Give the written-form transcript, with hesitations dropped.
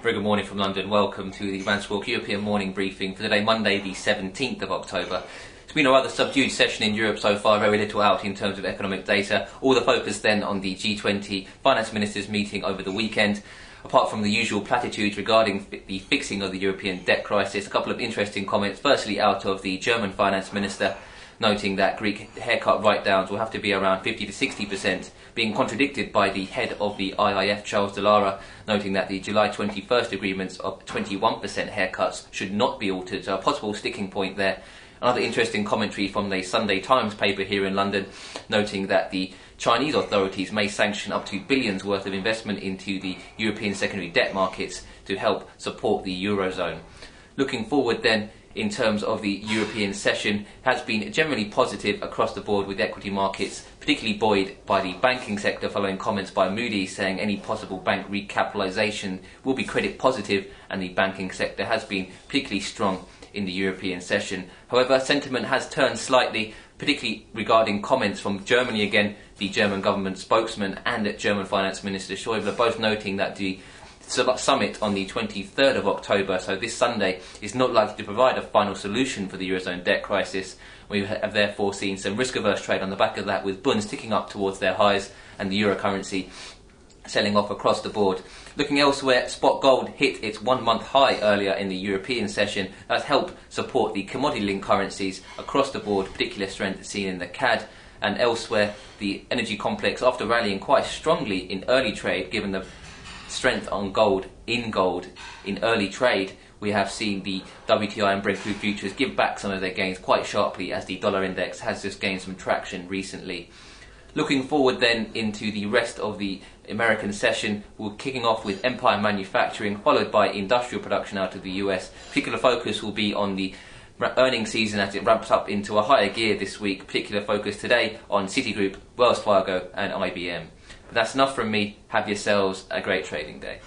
Very good morning from London. Welcome to the RANsquawk European morning briefing for today, Monday the 17th of October. It's been a rather subdued session in Europe so far, very little out in terms of economic data. All the focus then on the G20 finance ministers meeting over the weekend. Apart from the usual platitudes regarding the fixing of the European debt crisis, a couple of interesting comments. Firstly, out of the German finance minister, noting that Greek haircut write-downs will have to be around 50 to 60%, being contradicted by the head of the IIF, Charles de Lara, noting that the July 21st agreements of 21% haircuts should not be altered, so a possible sticking point there. Another interesting commentary from the Sunday Times paper here in London, noting that the Chinese authorities may sanction up to billions worth of investment into the European secondary debt markets to help support the Eurozone. Looking forward then, in terms of the European session, has been generally positive across the board, with equity markets particularly buoyed by the banking sector following comments by Moody's saying any possible bank recapitalisation will be credit positive, and the banking sector has been particularly strong in the European session. However, sentiment has turned slightly, particularly regarding comments from Germany again, the German government spokesman and German Finance Minister Schäuble, both noting that the summit on the 23rd of October, so this Sunday, is not likely to provide a final solution for the Eurozone debt crisis. We have therefore seen some risk-averse trade on the back of that, with bunds ticking up towards their highs and the euro currency selling off across the board. Looking elsewhere, spot gold hit its 1 month high earlier in the European session. That's helped support the commodity-linked currencies across the board, particular strength seen in the CAD. And elsewhere, the energy complex, after rallying quite strongly in early trade, given the strength on gold in early trade, we have seen the WTI and Brent crude futures give back some of their gains quite sharply, as the dollar index has just gained some traction recently. Looking forward then into the rest of the American session, we're kicking off with Empire Manufacturing, followed by industrial production out of the US. Particular focus will be on the earnings season as it ramps up into a higher gear this week. Particular focus today on Citigroup, Wells Fargo and IBM. But that's enough from me. Have yourselves a great trading day.